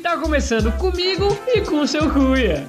Tá começando comigo e com o seu Cuia.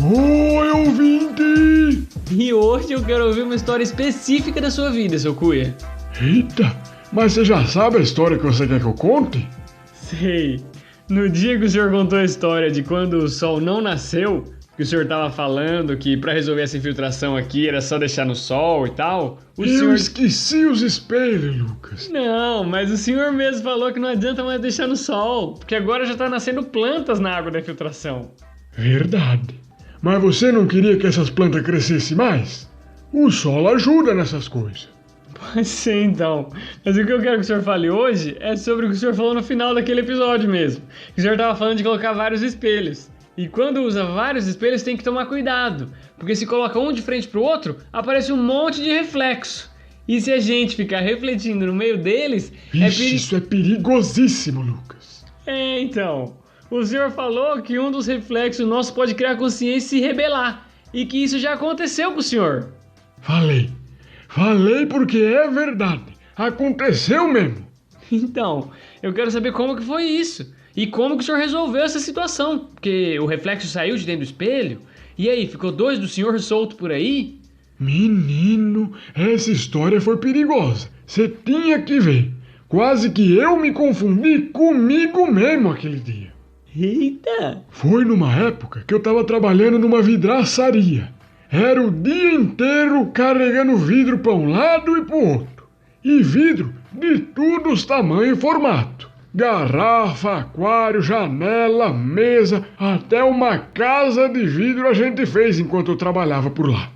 Oi, ouvinte! E hoje eu quero ouvir uma história específica da sua vida, seu Cuia. Eita, mas você já sabe a história que você quer que eu conte? Sei. No dia que o senhor contou a história de quando o sol não nasceu, que o senhor tava falando que pra resolver essa infiltração aqui era só deixar no sol e tal, Eu esqueci os espelhos, Lucas. Não, mas o senhor mesmo falou que não adianta mais deixar no sol, porque agora já tá nascendo plantas na água da infiltração. Verdade. Mas você não queria que essas plantas crescessem mais? O sol ajuda nessas coisas. Pode ser então. Mas o que eu quero que o senhor fale hoje é sobre o que o senhor falou no final daquele episódio mesmo. Que o senhor tava falando de colocar vários espelhos. E quando usa vários espelhos tem que tomar cuidado. Porque se coloca um de frente pro outro, aparece um monte de reflexo. E se a gente ficar refletindo no meio deles... Isso é perigosíssimo, Lucas. Então... O senhor falou que um dos reflexos nossos pode criar consciência e se rebelar. E que isso já aconteceu com o senhor. Falei porque é verdade. Aconteceu mesmo. Então, eu quero saber como que foi isso. E como que o senhor resolveu essa situação. Porque o reflexo saiu de dentro do espelho. E aí, ficou dois do senhor solto por aí? Menino, essa história foi perigosa. Você tinha que ver. Quase que eu me confundi comigo mesmo aquele dia. Eita! Foi numa época que eu tava trabalhando numa vidraçaria. Era o dia inteiro carregando vidro para um lado e pro outro. E vidro de todos os tamanhos e formato. Garrafa, aquário, janela, mesa, até uma casa de vidro a gente fez enquanto eu trabalhava por lá.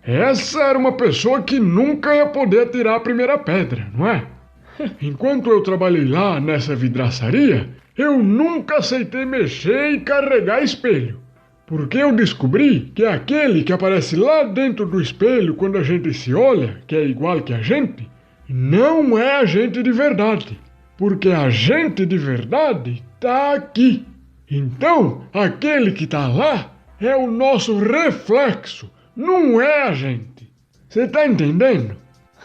Essa era uma pessoa que nunca ia poder atirar a primeira pedra, não é? Enquanto eu trabalhei lá nessa vidraçaria, eu nunca aceitei mexer e carregar espelho. Porque eu descobri que aquele que aparece lá dentro do espelho quando a gente se olha, que é igual que a gente, não é a gente de verdade. Porque a gente de verdade tá aqui. Então, aquele que tá lá é o nosso reflexo, não é a gente. Você tá entendendo?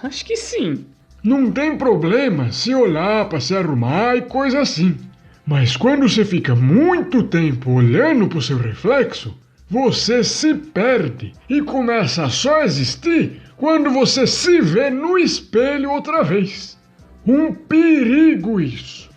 Acho que sim. Não tem problema se olhar para se arrumar e coisa assim. Mas quando você fica muito tempo olhando para o seu reflexo, você se perde e começa a só existir quando você se vê no espelho outra vez. Um perigo isso.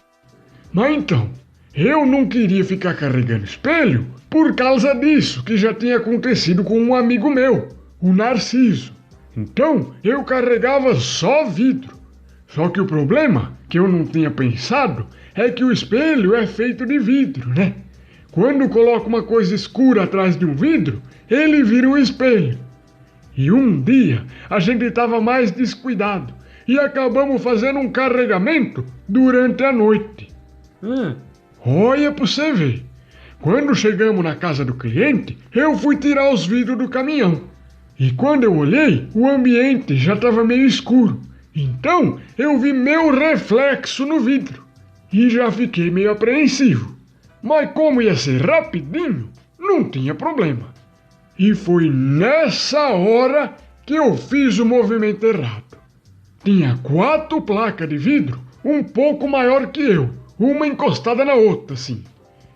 Mas então, eu não queria ficar carregando espelho por causa disso que já tinha acontecido com um amigo meu, o Narciso. Então, eu carregava só vidro. Só que o problema, que eu não tinha pensado, é que o espelho é feito de vidro, né? Quando coloca uma coisa escura atrás de um vidro, ele vira um espelho. E um dia a gente estava mais descuidado e acabamos fazendo um carregamento durante a noite. Olha pra você ver. Quando chegamos na casa do cliente, eu fui tirar os vidros do caminhão. E quando eu olhei, o ambiente já estava meio escuro. Então eu vi meu reflexo no vidro e já fiquei meio apreensivo. Mas como ia ser rapidinho, não tinha problema. E foi nessa hora que eu fiz o movimento errado. Tinha 4 placas de vidro um pouco maior que eu, uma encostada na outra, assim.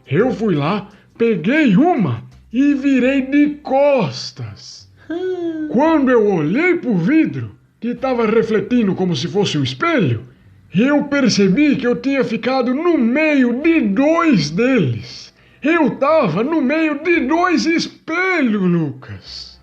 Eu fui lá, peguei uma e virei de costas. Quando eu olhei pro vidro, que estava refletindo como se fosse um espelho, eu percebi que eu tinha ficado no meio de 2 deles. Eu estava no meio de 2 espelhos, Lucas.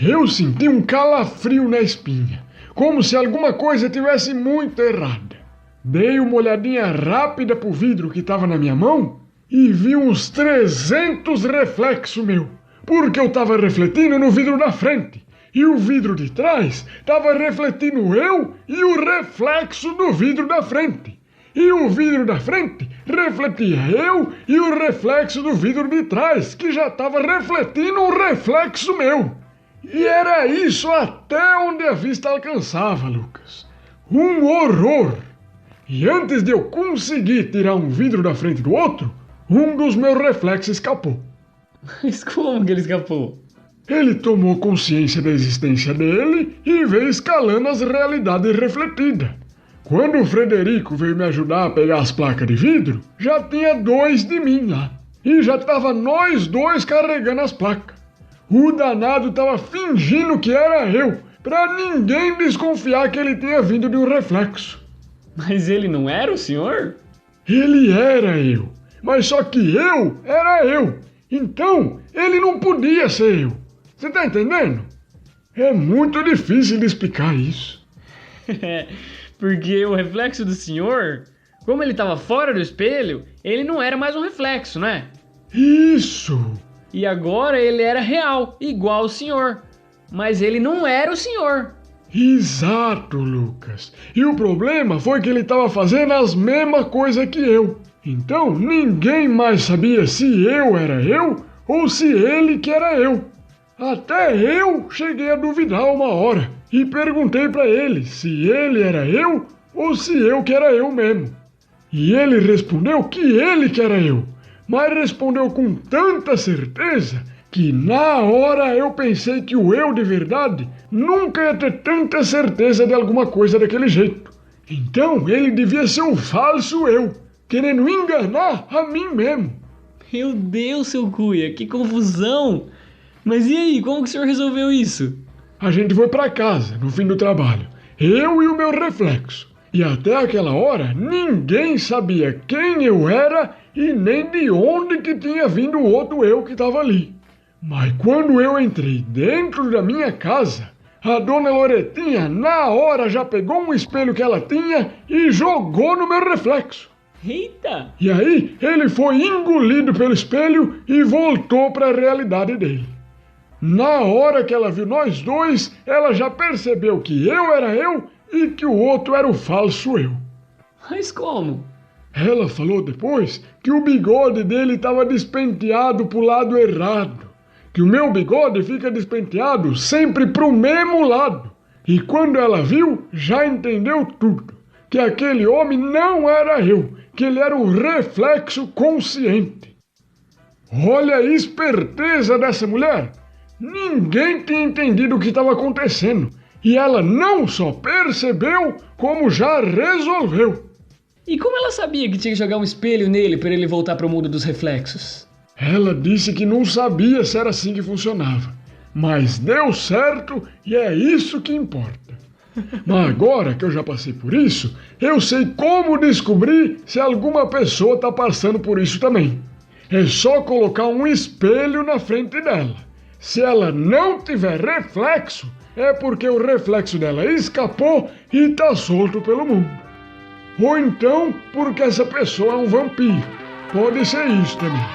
Eu senti um calafrio na espinha, como se alguma coisa tivesse muito errada. Dei uma olhadinha rápida pro vidro que estava na minha mão e vi uns 300 reflexos meu, porque eu estava refletindo no vidro da frente. E o vidro de trás estava refletindo eu e o reflexo do vidro da frente. E o vidro da frente refletia eu e o reflexo do vidro de trás, que já estava refletindo o reflexo meu. E era isso até onde a vista alcançava, Lucas. Um horror! E antes de eu conseguir tirar um vidro da frente do outro, um dos meus reflexos escapou. Mas como que ele escapou? Ele tomou consciência da existência dele e veio escalando as realidades refletidas. Quando o Frederico veio me ajudar a pegar as placas de vidro, já tinha 2 de mim lá. E já tava nós 2 carregando as placas. O danado tava fingindo que era eu, pra ninguém desconfiar que ele tinha vindo de um reflexo. Mas ele não era o senhor? Ele era eu, mas só que eu era eu. Então, ele não podia ser eu. Você tá entendendo? É muito difícil de explicar isso. Porque o reflexo do senhor, como ele estava fora do espelho, ele não era mais um reflexo, né? Isso! E agora ele era real, igual o senhor. Mas ele não era o senhor. Exato, Lucas. E o problema foi que ele estava fazendo as mesmas coisas que eu. Então ninguém mais sabia se eu era eu ou se ele que era eu. Até eu cheguei a duvidar uma hora e perguntei para ele se ele era eu ou se eu que era eu mesmo. E ele respondeu que ele que era eu, mas respondeu com tanta certeza que na hora eu pensei que o eu de verdade nunca ia ter tanta certeza de alguma coisa daquele jeito. Então ele devia ser um falso eu, querendo enganar a mim mesmo. Meu Deus, seu Cuia, que confusão! Mas e aí, como que o senhor resolveu isso? A gente foi para casa no fim do trabalho, eu e o meu reflexo. E até aquela hora ninguém sabia quem eu era e nem de onde que tinha vindo o outro eu que estava ali. Mas quando eu entrei dentro da minha casa, a dona Loretinha na hora já pegou um espelho que ela tinha e jogou no meu reflexo. Eita! E aí ele foi engolido pelo espelho e voltou para a realidade dele. Na hora que ela viu nós 2, ela já percebeu que eu era eu e que o outro era o falso eu. Mas como? Ela falou depois que o bigode dele estava despenteado pro lado errado. Que o meu bigode fica despenteado sempre pro mesmo lado. E quando ela viu, já entendeu tudo. Que aquele homem não era eu, que ele era um reflexo consciente. Olha a esperteza dessa mulher! Ninguém tinha entendido o que estava acontecendo. E ela não só percebeu, como já resolveu. E como ela sabia que tinha que jogar um espelho nele para ele voltar para o mundo dos reflexos? Ela disse que não sabia se era assim que funcionava. Mas deu certo e é isso que importa. Mas agora que eu já passei por isso, eu sei como descobrir se alguma pessoa está passando por isso também. É só colocar um espelho na frente dela. Se ela não tiver reflexo, é porque o reflexo dela escapou e está solto pelo mundo. Ou então porque essa pessoa é um vampiro. Pode ser isso também.